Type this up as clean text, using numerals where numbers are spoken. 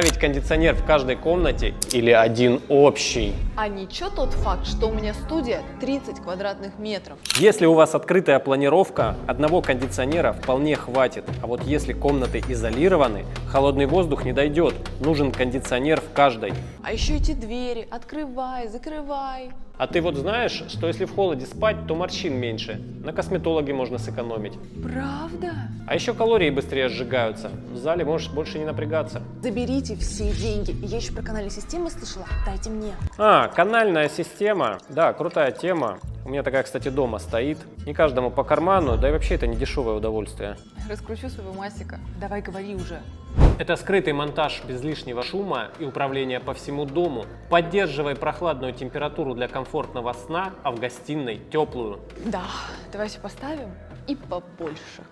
Ведь кондиционер в каждой комнате или один общий. А ничего тот факт, что у меня студия 30 квадратных метров. Если у вас открытая планировка, одного кондиционера вполне хватит. А вот если комнаты изолированы, холодный воздух не дойдет. Нужен кондиционер в каждой. А еще эти двери. Открывай, закрывай. А ты вот знаешь, что если в холоде спать, то морщин меньше. На косметологе можно сэкономить. Правда? А еще калории быстрее сжигаются. В зале можешь больше не напрягаться. Заберите все деньги. Я еще про канальные системы слышала. Дайте мне. А, канальная система. Да, крутая тема. У меня такая, кстати, дома стоит. Не каждому по карману, да и вообще это не дешевое удовольствие. Раскручу своего Масика. Давай, говори уже. Это скрытый монтаж без лишнего шума и управления по всему дому. Поддерживай прохладную температуру для комфортного сна, а в гостиной теплую. Да, давайте поставим и побольше.